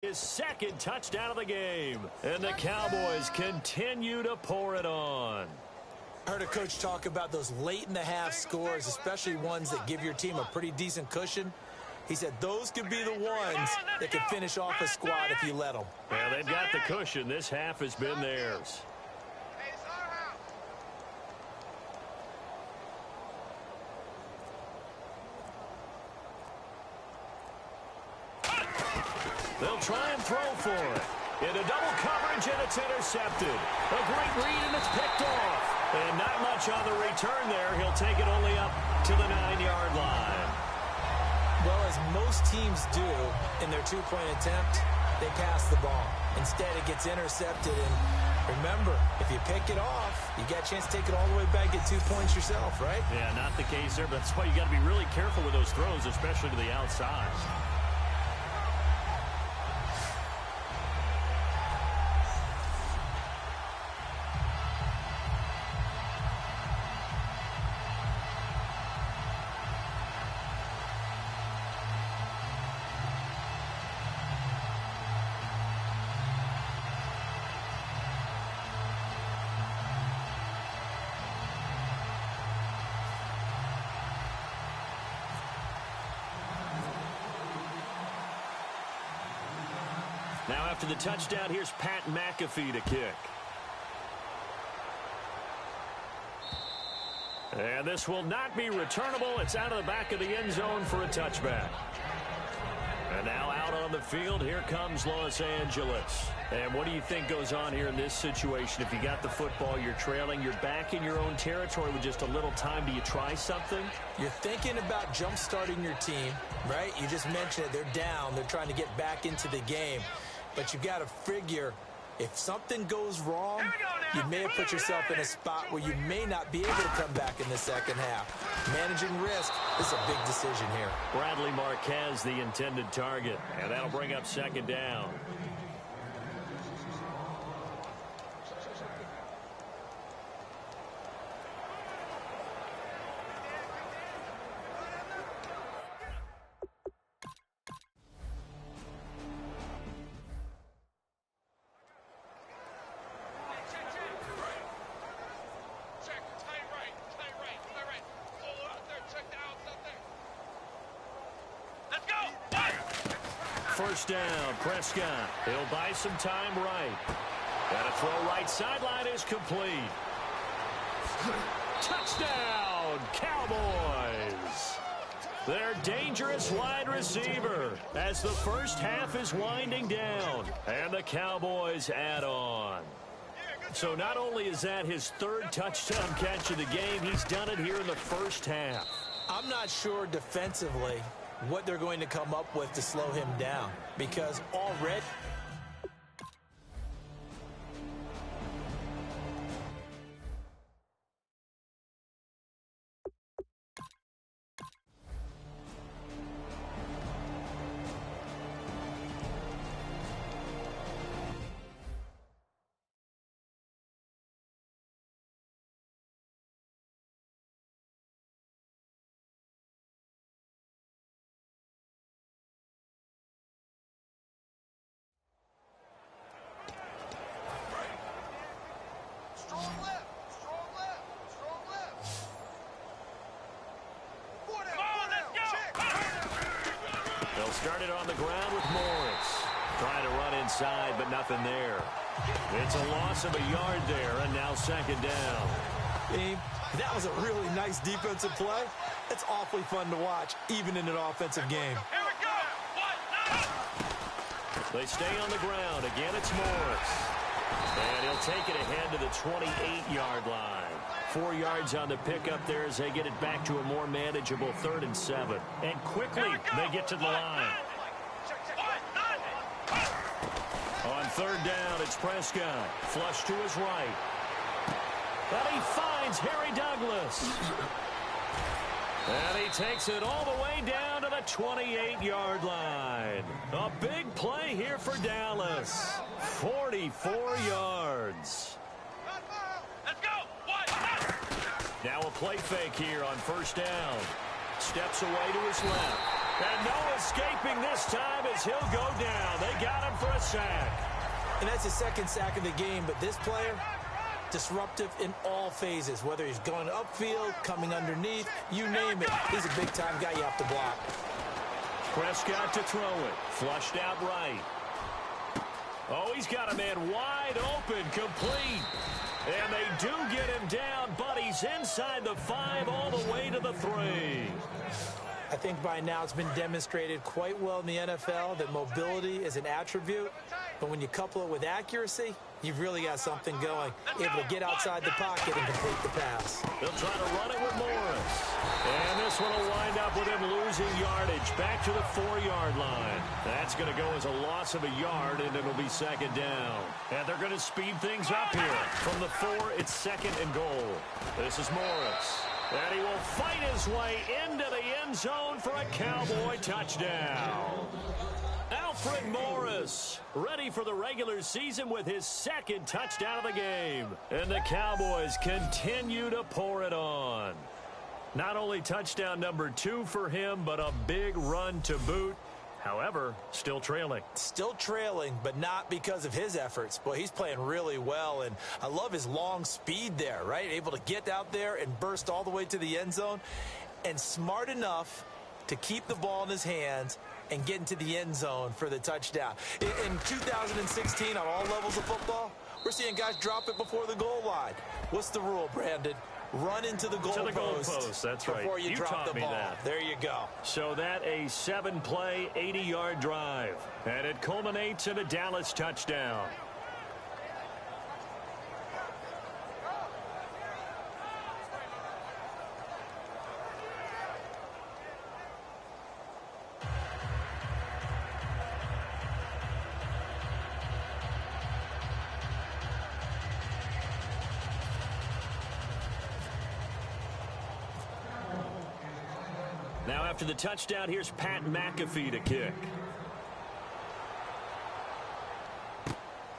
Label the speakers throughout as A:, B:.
A: His second touchdown of the game. And the Cowboys continue to pour it on.
B: I heard a coach talk about those late-in-the-half scores, especially ones that give your team a pretty decent cushion. He said those could be the ones that could finish off a squad if you let them.
A: Well, they've got the cushion. This half has been theirs. They'll try and throw for it. Into double coverage, and it's intercepted. A great read, and it's picked off. And not much on the return there. He'll take it only up to the 9-yard line.
B: Well, as most teams do in their two-point attempt, they pass the ball. Instead, it gets intercepted. And remember, if you pick it off, you got a chance to take it all the way back, get 2 points yourself, right?
A: Yeah, not the case there, but that's why you got to be really careful with those throws, especially to the outside. Now after the touchdown, here's Pat McAfee to kick. And this will not be returnable. It's out of the back of the end zone for a touchback. And now out on the field, here comes Los Angeles. And what do you think goes on here in this situation? If you got the football, you're trailing, you're back in your own territory with just a little time. Do you try something?
B: You're thinking about jump-starting your team, right? You just mentioned it. They're down. They're trying to get back into the game. But you've got to figure, if something goes wrong, you may have put yourself in a spot where you may not be able to come back in the second half. Managing risk is a big decision here.
A: Bradley Marquez, the intended target, and that'll bring up second down. First down, Prescott. He'll buy some time right. And a throw right sideline is complete. Touchdown, Cowboys. Their dangerous wide receiver as the first half is winding down. And the Cowboys add on. So not only is that his third touchdown catch of the game, he's done it here in the first half.
B: I'm not sure defensively what they're going to come up with to slow him down, because already
A: started on the ground with Morris. Trying to run inside, but nothing there. It's a loss of a yard there, and now second down.
B: That was a really nice defensive play. It's awfully fun to watch, even in an offensive game.
C: Here we go.
A: They stay on the ground. Again, it's Morris. And he'll take it ahead to the 28-yard line. 4 yards on the pickup there as they get it back to a more manageable 3rd and 7. And quickly, they get to the line. On 3rd down, it's Prescott. Flush to his right. But he finds Harry Douglas. And he takes it all the way down to the 28-yard line. A big play here for Dallas. 44 yards.
C: Let's go.
A: Now a play fake here on 1st down. Steps away to his left. And no escaping this time as he'll go down. They got him for a sack.
B: And that's his second sack of the game, but this player, disruptive in all phases, whether he's going upfield, coming underneath, you name it. He's a big-time guy you have to block.
A: Prescott to throw it. Flushed out right. Oh, he's got a man wide open, complete. And they do get him down, but he's inside the 5 all the way to the 3.
B: I think by now it's been demonstrated quite well in the NFL that mobility is an attribute, but when you couple it with accuracy, you've really got something going. Able to get outside the pocket and complete the pass.
A: They'll try to run it with Morris. And this one will wind up with him losing yardage back to the 4-yard line. That's going to go as a loss of a yard, and it'll be second down. And they're going to speed things up here. From the 4, it's second and goal. This is Morris. And he will fight his way into the end zone for a Cowboy touchdown. Alfred Morris, ready for the regular season with his second touchdown of the game. And the Cowboys continue to pour it on. Not only touchdown number 2 for him, but a big run to boot. However, still trailing.
B: Still trailing, but not because of his efforts. Boy, he's playing really well, and I love his long speed there, right? Able to get out there and burst all the way to the end zone, and smart enough to keep the ball in his hands and get into the end zone for the touchdown. In 2016, on all levels of football, we're seeing guys drop it before the goal line. What's the rule, Brandon? Run into the goalpost.
A: That's right.
B: Before you drop the ball.
A: That.
B: There you go.
A: So that a 7-play, 80-yard drive. And it culminates in a Dallas touchdown. Now after the touchdown, here's Pat McAfee to kick.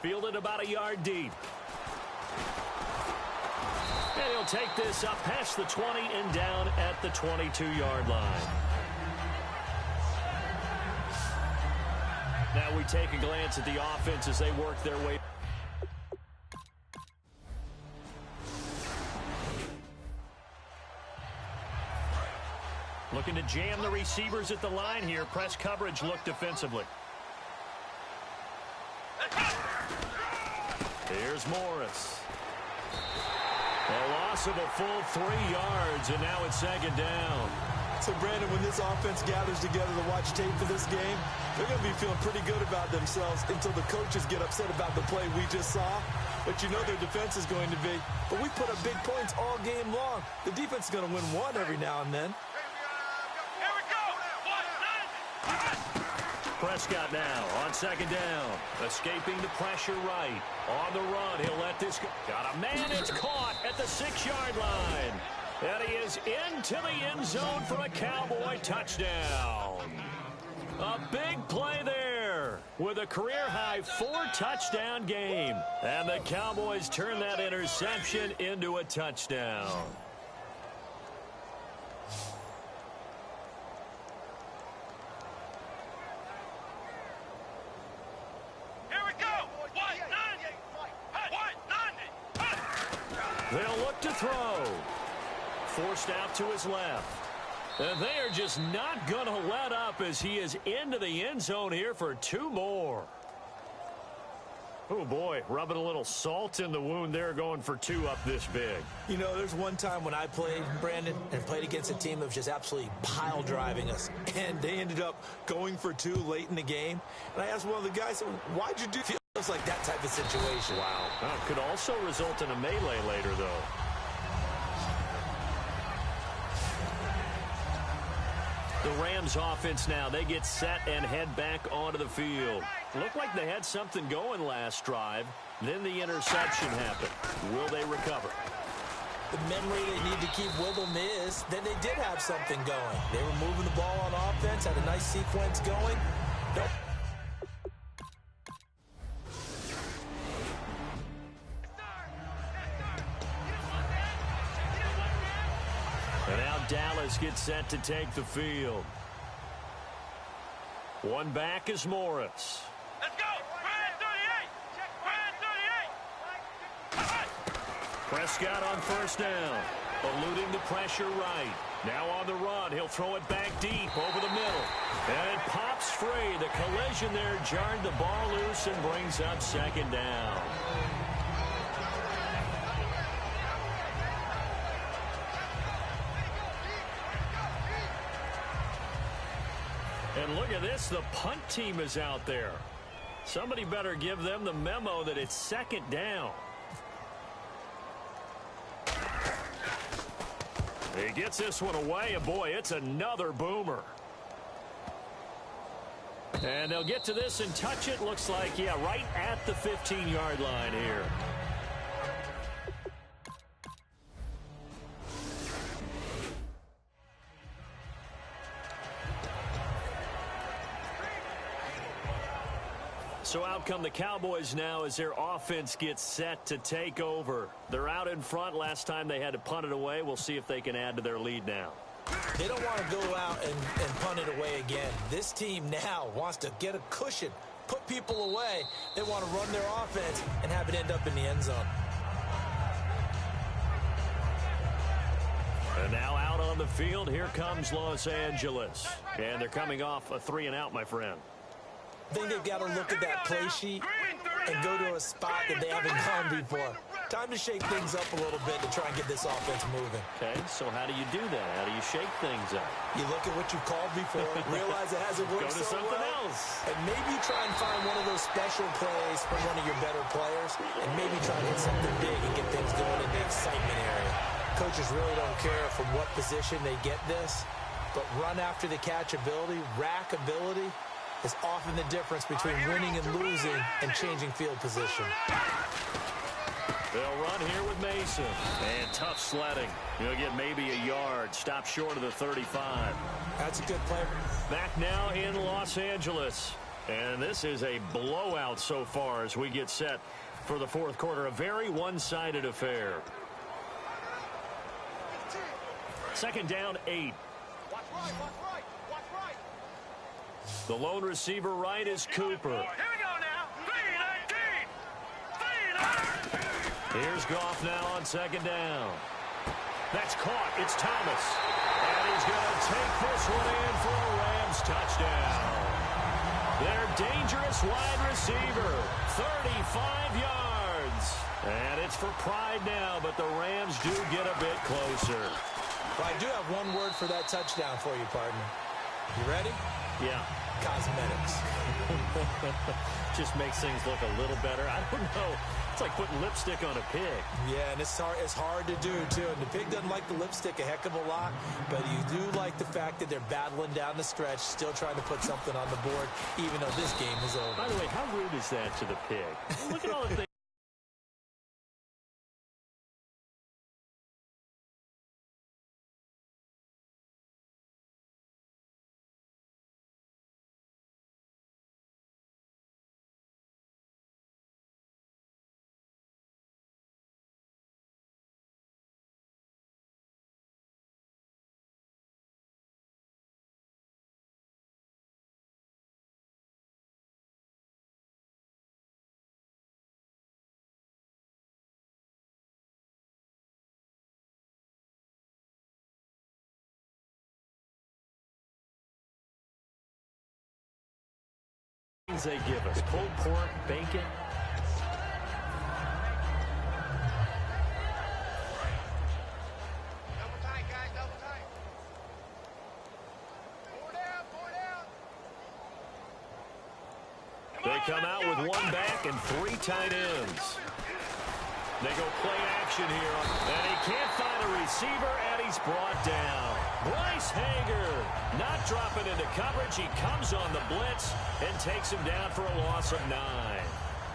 A: Fielded about a yard deep. And he'll take this up past the 20 and down at the 22-yard line. Now we take a glance at the offense as they work their way. Looking to jam the receivers at the line here. Press coverage look defensively. Here's Morris. A loss of a full 3 yards, and now it's second down.
B: So, Brandon, when this offense gathers together to watch tape for this game, they're going to be feeling pretty good about themselves until the coaches get upset about the play we just saw. But you know their defense is going to be. But we put up big points all game long. The defense is going to win one every now and then.
A: Prescott now on second down. Escaping the pressure right. On the run, he'll let this go. Got a man, it's caught at the 6-yard line. And he is into the end zone for a Cowboy touchdown. A big play there with a career-high 4-touchdown game. And the Cowboys turn that interception into a touchdown. They'll look to throw. Forced out to his left. And they are just not going to let up as he is into the end zone here for 2 more. Oh, boy, rubbing a little salt in the wound there, going for 2 up this big.
B: You know, there's one time when I played, Brandon, and played against a team that was just absolutely pile driving us. And they ended up going for 2 late in the game. And I asked one of the guys, why'd you do it? Feels like that type of situation.
A: Wow. Well, could also result in a melee later, though. The Rams offense now, they get set and head back onto the field. Looked like they had something going last drive. Then the interception happened. Will they recover?
B: The memory they need to keep with them is that they did have something going. They were moving the ball on offense, had a nice sequence going. Nope.
A: And now Dallas gets set to take the field. One back is Morris.
C: Let's go. Brad 38.
A: Prescott on first down. Eluding the pressure right. Now on the run. He'll throw it back deep over the middle. And it pops free. The collision there jarred the ball loose and brings up second down. And look at this. The punt team is out there. Somebody better give them the memo that it's second down. He gets this one away, and boy, it's another boomer. And they'll get to this and touch it. Looks like, yeah, right at the 15-yard line here. So out come the Cowboys now as their offense gets set to take over. They're out in front. Last time they had to punt it away. We'll see if they can add to their lead now.
B: They don't want to go out and punt it away again. This team now wants to get a cushion, put people away. They want to run their offense and have it end up in the end zone.
A: And now out on the field, here comes Los Angeles. And they're coming off a 3-and-out, my friend.
B: I think they've got to look at that play sheet and go to a spot that they haven't gone before. Time to shake things up a little bit to try and get this offense moving.
A: Okay, so how do you do that? How do you shake things up?
B: You look at what you called before, realize it hasn't worked so well. Go to something else. And maybe try and find one of those special plays from one of your better players, and maybe try and hit something big and get things going in the excitement area. Coaches really don't care from what position they get this, but run after the catch ability, rack ability, is often the difference between winning and losing and changing field position.
A: They'll run here with Mason. And tough sledding. He'll get maybe a yard. Stop short of the 35.
B: That's a good play.
A: Back now in Los Angeles. And this is a blowout so far as we get set for the fourth quarter. A very one-sided affair. Second down, 8.
C: Watch right, watch right, watch right.
A: The lone receiver right is Cooper.
C: Here we go now. 3-19.
A: Here's Goff now on second down. That's caught. It's Thomas. And he's going to take this one in for a Rams touchdown. Their dangerous wide receiver, 35 yards. And it's for pride now, but the Rams do get a bit closer.
B: Well, I do have one word for that touchdown for you, partner. You ready?
A: Yeah.
B: Cosmetics.
A: Just makes things look a little better. I don't know. It's like putting lipstick on a pig.
B: Yeah, and it's hard to do, too. And the pig doesn't like the lipstick a heck of a lot, but you do like the fact that they're battling down the stretch, still trying to put something on the board, even though this game is over.
A: By the way, how rude is that to the pig? Look at all the things. They give us pulled pork, bacon.
C: Double tight, guys, double tight. Four down.
A: They come out with one back and 3 tight ends. They go play action here. And he can't find a receiver, and he's brought down. Bryce Hager not dropping into coverage. He comes on the blitz and takes him down for a loss of 9.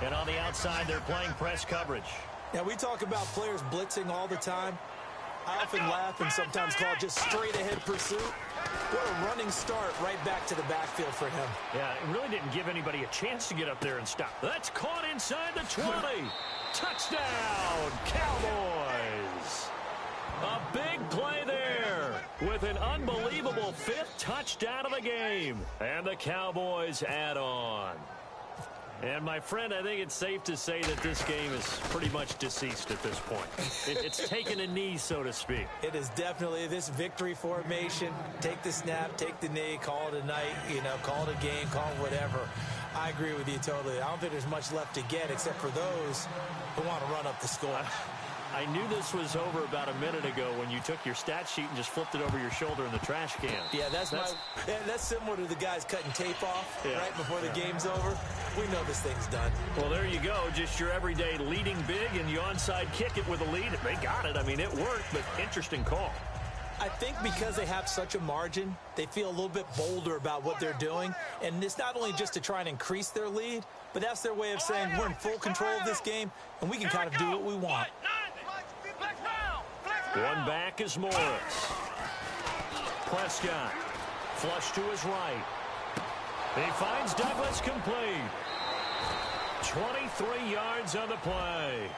A: And on the outside, they're playing press coverage.
B: Now, we talk about players blitzing all the time. I often laugh and sometimes call it just straight-ahead pursuit. What a running start right back to the backfield for him.
A: Yeah, it really didn't give anybody a chance to get up there and stop. That's caught inside the 20. Touchdown, Cowboys. A big play there with an unbelievable 5th touchdown of the game. And the Cowboys add on. And, my friend, I think it's safe to say that this game is pretty much deceased at this point. It's taken a knee, so to speak.
B: It is definitely this victory formation. Take the snap, take the knee, call it a night, call it a game, call it whatever. I agree with you totally. I don't think there's much left to get except for those who want to run up the score.
A: I knew this was over about a minute ago when you took your stat sheet and just flipped it over your shoulder in the trash can.
B: Yeah, that's similar to the guys cutting tape off right before the game's over. We know this thing's done.
A: Well, there you go. Just your everyday leading big and you onside kick it with a lead. They got it. I mean, it worked, but interesting call.
B: I think because they have such a margin, they feel a little bit bolder about what they're doing. And it's not only just to try and increase their lead, but that's their way of saying we're in full control of this game and we can kind of do what we want.
A: One back is Morris. Prescott. Flush to his right. He finds Douglas complete. 23 yards on the play.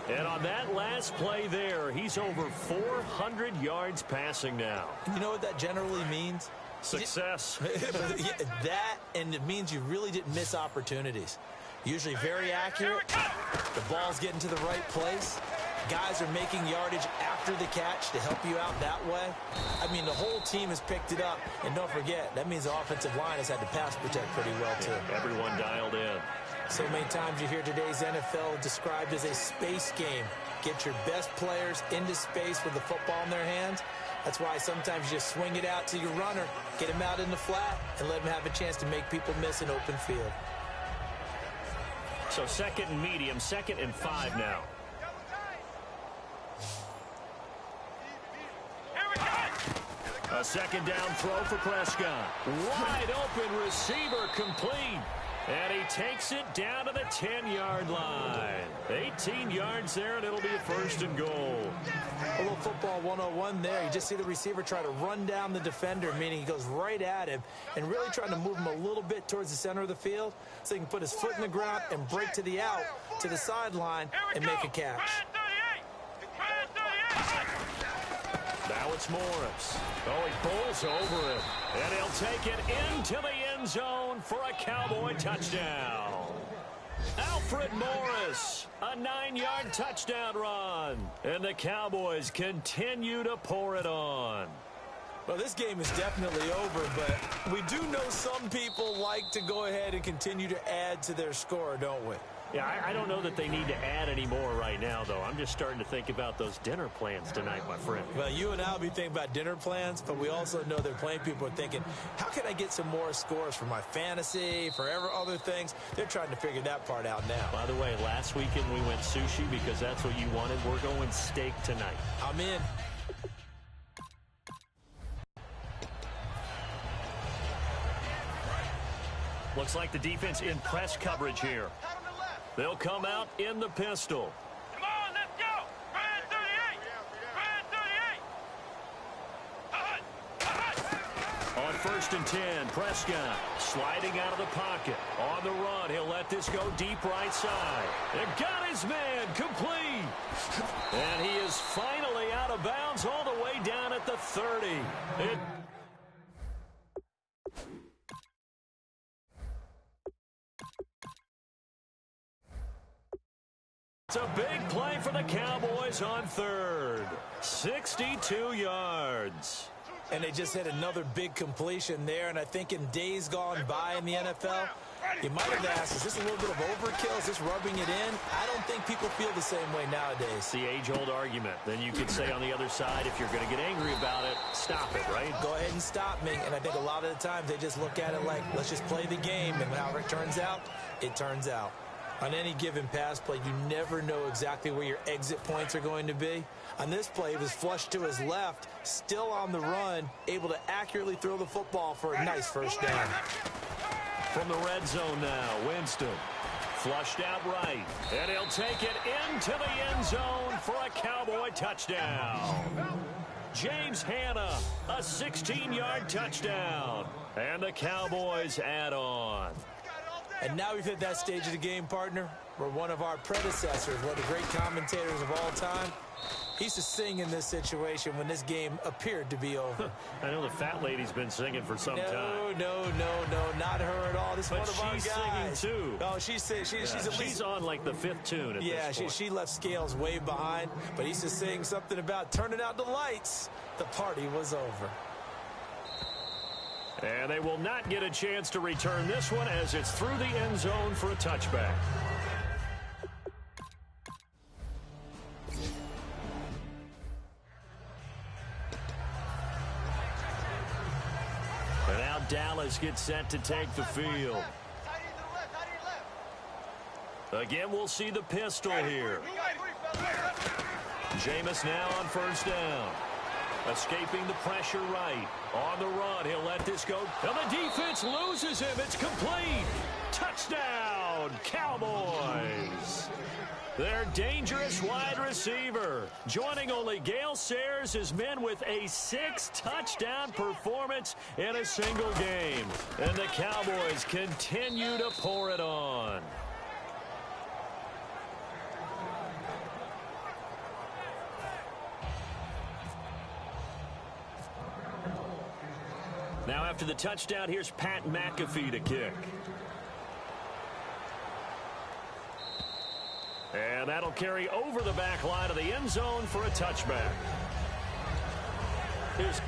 A: And on that last play there, he's over 400 yards passing now.
B: You know what that generally means?
A: Success.
B: That, and it means you really didn't miss opportunities. Usually very accurate. The ball's getting to the right place. Guys are making yardage after the catch to help you out that way. I mean, the whole team has picked it up. And don't forget, that means the offensive line has had to pass protect pretty well, too.
A: Everyone dialed in.
B: So many times you hear today's NFL described as a space game. Get your best players into space with the football in their hands. That's why sometimes you just swing it out to your runner, get him out in the flat, and let him have a chance to make people miss an open field.
A: So 2nd and medium, 2nd and 5 now. A 2nd down throw for Prescott. Wide open receiver complete. And he takes it down to the 10-yard line. 18 yards there, and it'll be a 1st and goal.
B: A little football 101 there. You just see the receiver try to run down the defender, meaning he goes right at him and really trying to move him a little bit towards the center of the field so he can put his foot in the ground and break to the out, to the sideline, and make a catch.
A: Now it's Morris. Oh, he pulls over it. And he'll take it into the end zone for a Cowboy touchdown. Alfred Morris, a 9-yard touchdown run. And the Cowboys continue to pour it on.
B: Well, this game is definitely over, but we do know some people like to go ahead and continue to add to their score, don't we?
A: Yeah, I don't know that they need to add any more right now, though. I'm just starting to think about those dinner plans tonight, my friend.
B: Well, you and I will be thinking about dinner plans, but we also know they're playing people are thinking, how can I get some more scores for my fantasy, for other things? They're trying to figure that part out now.
A: By the way, last weekend we went sushi because that's what you wanted. We're going steak tonight.
B: I'm in.
A: Looks like the defense in press coverage here. They'll come out in the pistol.
C: Come on, let's go. Brand 38.
A: On 1st and 10, Prescott sliding out of the pocket. On the run, he'll let this go deep right side. And got his man complete. And he is finally out of bounds all the way down at the 30. It's a big play for the Cowboys on 3rd. 62 yards.
B: And they just had another big completion there. And I think in days gone by in the NFL, you might have asked, is this a little bit of overkill? Is this rubbing it in? I don't think people feel the same way nowadays.
A: It's the age-old argument. Then you could say on the other side, if you're going to get angry about it, stop it, right?
B: Go ahead and stop me. And I think a lot of the times they just look at it like, let's just play the game. And however it turns out, it turns out. On any given pass play, you never know exactly where your exit points are going to be. On this play, it was flushed to his left, still on the run, able to accurately throw the football for a nice 1st down.
A: From the red zone now, Winston. Flushed out right. And he'll take it into the end zone for a Cowboy touchdown. James Hanna, a 16-yard touchdown. And the Cowboys add on.
B: And now we've hit that stage of the game, partner, where one of our predecessors, one of the great commentators of all time, he used to sing in this situation when this game appeared to be over.
A: I know the fat lady's been singing for some time.
B: No, not her at all. This is one of our guys.
A: But she's singing, too.
B: Oh, she's at least...
A: She's on, like, the 5th tune at this point.
B: She left Scales way behind, but he used to sing something about turning out the lights. The party was over.
A: And they will not get a chance to return this one as it's through the end zone for a touchback. And now Dallas gets set to take the field. Again, we'll see the pistol here. Jameis now on first down. Escaping the pressure right. On the run, he'll let this go. And the defense loses him. It's complete. Touchdown, Cowboys. Their dangerous wide receiver. Joining only Gale Sayers as men with a 6-touchdown performance in a single game. And the Cowboys continue to pour it on. Now after the touchdown, here's Pat McAfee to kick. And that'll carry over the back line of the end zone for a touchback. Here's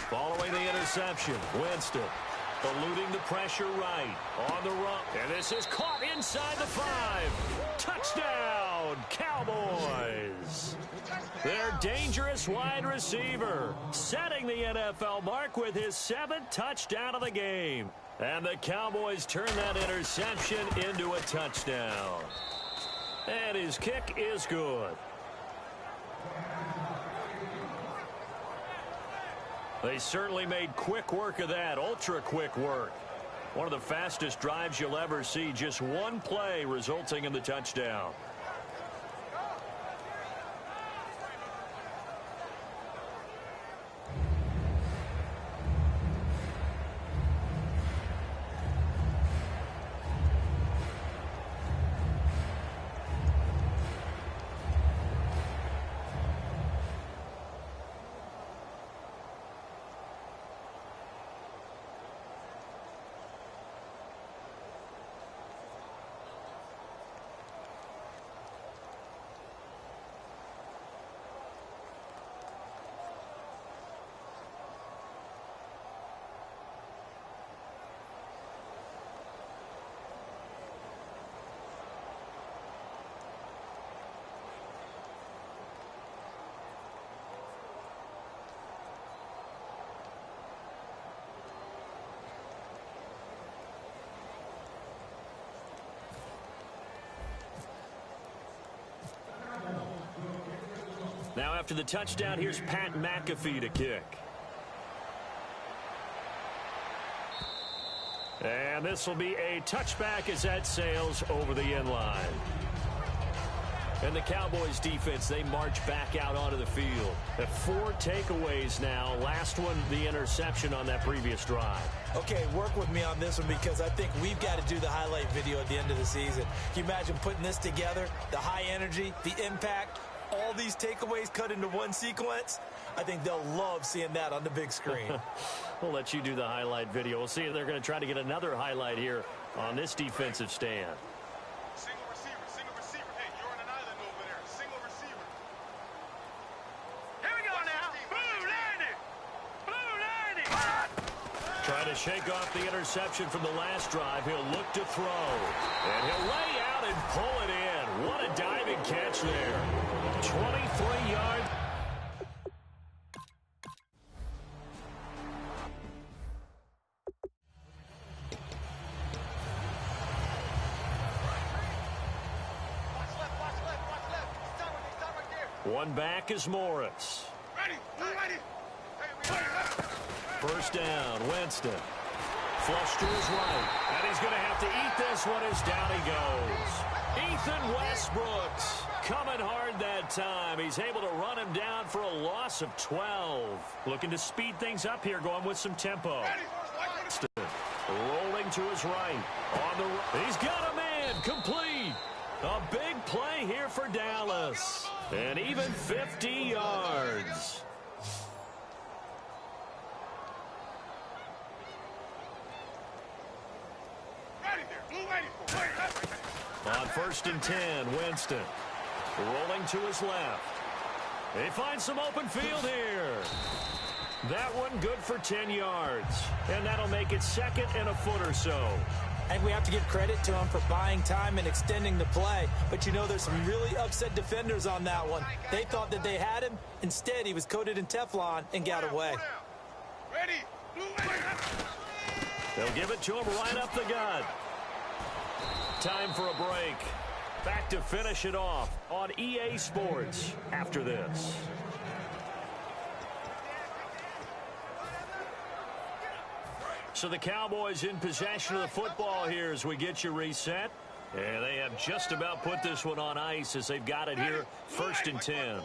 A: following the interception. Winston eluding the pressure right. On the run. And this is caught inside the 5. Touchdown, Cowboys. Their dangerous wide receiver setting the NFL mark with his 7th touchdown of the game. And the Cowboys turn that interception into a touchdown. And his kick is good. They certainly made quick work of that, ultra-quick work. One of the fastest drives you'll ever see, just one play resulting in the touchdown. Now after the touchdown, here's Pat McAfee to kick. And this will be a touchback as that sails over the end line. And the Cowboys defense, they march back out onto the field. At 4 takeaways now. Last one, the interception on that previous drive.
B: Okay, work with me on this one because I think we've got to do the highlight video at the end of the season. Can you imagine putting this together? The high energy, the impact, all these takeaways cut into one sequence? I think they'll love seeing that on the big screen.
A: We'll let you do the highlight video. We'll see if they're going to try to get another highlight here on this defensive stand.
C: Single receiver, single receiver. Hey, you're on an island over there. Single receiver. Here we go now. Blue landing. Blue landing.
A: Trying to shake off the interception from the last drive. He'll look to throw. And he'll lay out and pull it in. What a diving catch there. 23 yards. One back is Morris.
C: Ready. Ready.
A: First down, Winston. Flush to his right. And he's going to have to eat this one as down he goes. Ethan Westbrooks coming hard that time. He's able to run him down for a loss of 12. Looking to speed things up here, going with some tempo. Rolling to his right. He's got a man. Complete. A big play here for Dallas. And even 50 yards. On 1st and 10, Winston. Rolling to his left. They find some open field here. That one good for 10 yards. And that'll make it 2nd and a foot or so.
B: And we have to give credit to him for buying time and extending the play. But, you know, there's some really upset defenders on that one. They thought that they had him. Instead, he was coated in Teflon and got away.
C: Ready.
A: They'll give it to him right up the gut. Time for a break. Back to finish it off on EA Sports after this. So the Cowboys in possession of the football here as we get you reset. And they have just about put this one on ice as they've got it here. 1st and 10.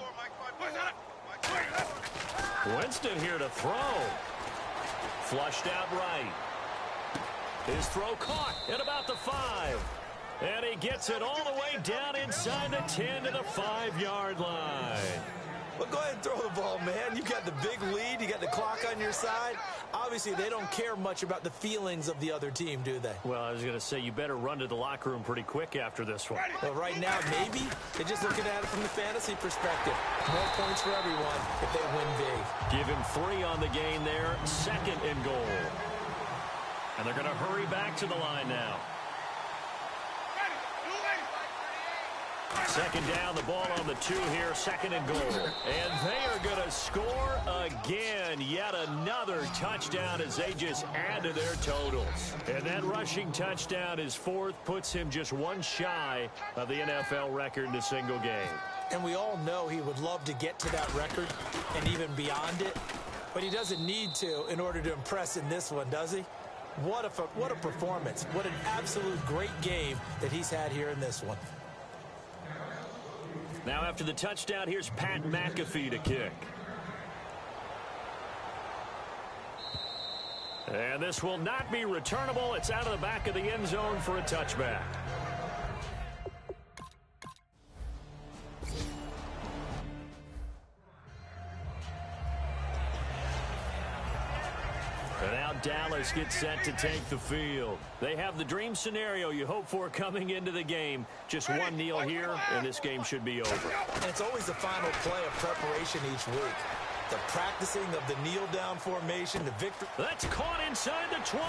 A: Winston here to throw. Flushed out right. His throw caught at about the 5. And he gets it all the way down inside the 10 to the 5-yard line.
B: Well, go ahead and throw the ball, man. You got the big lead. You got the clock on your side. Obviously, they don't care much about the feelings of the other team, do they?
A: Well, I was going to say, you better run to the locker room pretty quick after this one.
B: Well, right now, maybe. They're just looking at it from the fantasy perspective. More points for everyone if they win big.
A: Give him 3 on the game there. 2nd and goal. And they're going to hurry back to the line now. 2nd down, the ball on the 2 here, 2nd and goal. And they are going to score again. Yet another touchdown as they just add to their totals. And that rushing touchdown is 4th, puts him just 1 shy of the NFL record in a single game.
B: And we all know he would love to get to that record and even beyond it. But he doesn't need to in order to impress in this one, does he? What a performance. What an absolute great game that he's had here in this one.
A: Now after the touchdown, here's Pat McAfee to kick. And this will not be returnable. It's out of the back of the end zone for a touchback. And now Dallas gets set to take the field. They have the dream scenario you hope for coming into the game. Just one kneel here, and this game should be over.
B: And it's always the final play of preparation each week. The practicing of the kneel-down formation, the victory.
A: That's caught inside the 20.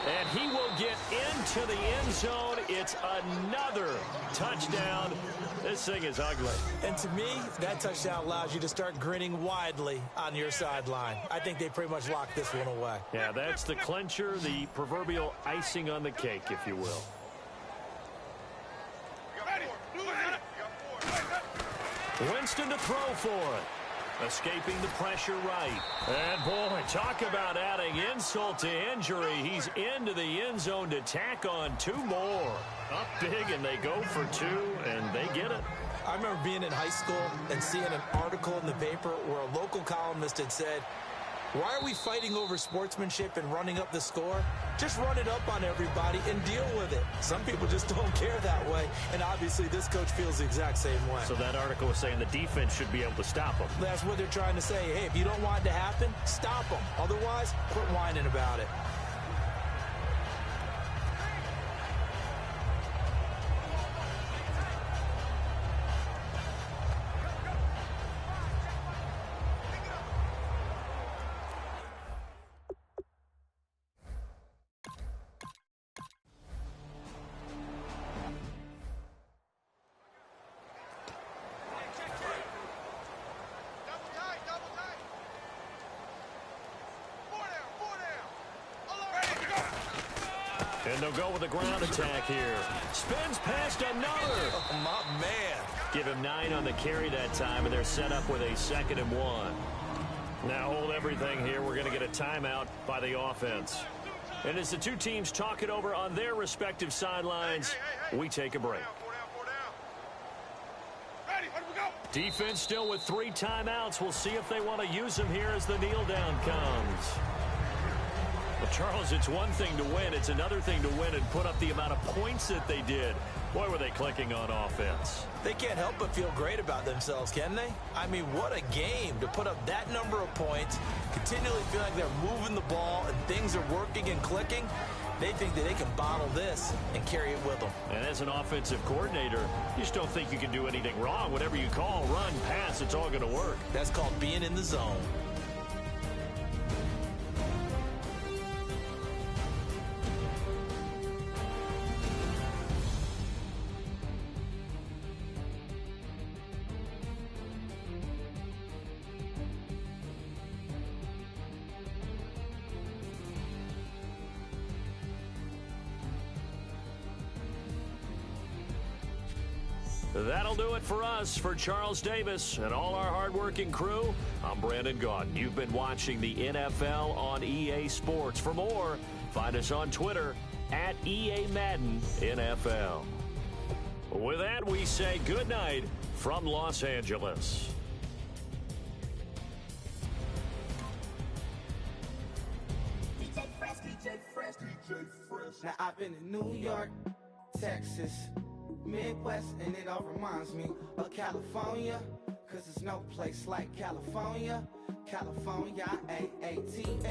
A: And he will get into the end zone. It's another touchdown. This thing is ugly.
B: And to me, that touchdown allows you to start grinning widely on your sideline. I think they pretty much locked this one away.
A: Yeah, that's the clincher, the proverbial icing on the cake, if you will. Winston to throw for it. Escaping the pressure right. And, boy, talk about adding insult to injury. He's into the end zone to tack on 2 more. Up big, and they go for 2, and they get it.
B: I remember being in high school and seeing an article in the paper where a local columnist had said, "Why are we fighting over sportsmanship and running up the score? Just run it up on everybody and deal with it." Some people just don't care that way, and obviously this coach feels the exact same way.
A: So that article was saying the defense should be able to stop them.
B: That's what they're trying to say. Hey, if you don't want it to happen, stop them. Otherwise, quit whining about it.
A: And they'll go with a ground attack here. Spins past another.
B: Oh, my man.
A: Give him 9 on the carry that time, and they're set up with a 2nd and 1. Now hold everything here. We're going to get a timeout by the offense. And as the two teams talk it over on their respective sidelines, we take a break. Defense still with 3 timeouts. We'll see if they want to use them here as the kneel down comes. Well, Charles, it's one thing to win. It's another thing to win and put up the amount of points that they did. Boy, were they clicking on offense.
B: They can't help but feel great about themselves, can they? I mean, what a game to put up that number of points, continually feel like they're moving the ball and things are working and clicking. They think that they can bottle this and carry it with them.
A: And as an offensive coordinator, you just don't think you can do anything wrong. Whatever you call, run, pass, it's all going to work.
B: That's called being in the zone.
A: That'll do it for us. For Charles Davis and all our hardworking crew, I'm Brandon Gaudin. You've been watching the NFL on EA Sports. For more, find us on Twitter at EA Madden NFL. With that, we say good night from Los Angeles.
D: Now I've been in New York, Texas, Midwest, and it all reminds me of California, cause there's no place like California. California, AATLMIADMV,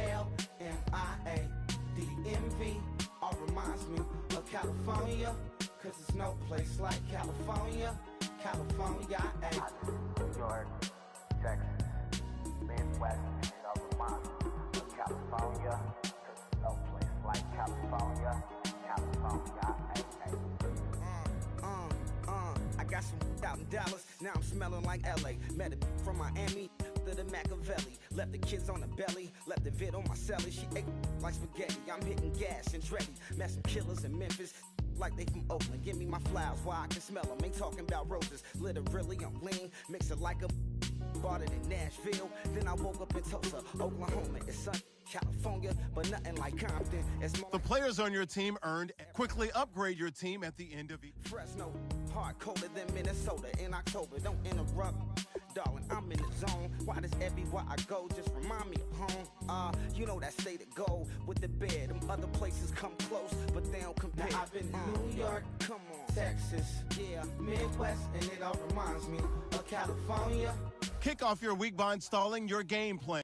D: all reminds me of California, cause there's no place like California. California,
E: New York, Texas, Midwest, and it all reminds me of California, cause there's no place like California. California,
D: I got some out in Dallas, now I'm smelling like LA. Met a from Miami to the Machiavelli. Left the kids on the belly, left the vid on my celly. She ate like spaghetti, I'm hitting gas and Dreddy. Met some killers in Memphis, like they from Oakland. Give me my flowers while I can smell them. Ain't talking about roses, literally I'm lean. Mix it like a bought it in Nashville. Then I woke up in Tulsa, Oklahoma. It's sun, California, but nothing like Compton. It's
F: The players on your team earned. Quickly upgrade your team at the end of each.
D: Fresno, hard colder than Minnesota in October. Don't interrupt, darling, I'm in the zone. Why does everywhere I go just remind me of home? You know that state of gold with the bed. Them other places come close, but they don't compare. Now I've been in New York, come on, Texas, yeah, Midwest, and it all reminds me of California.
F: Kick off your week by installing your game plan.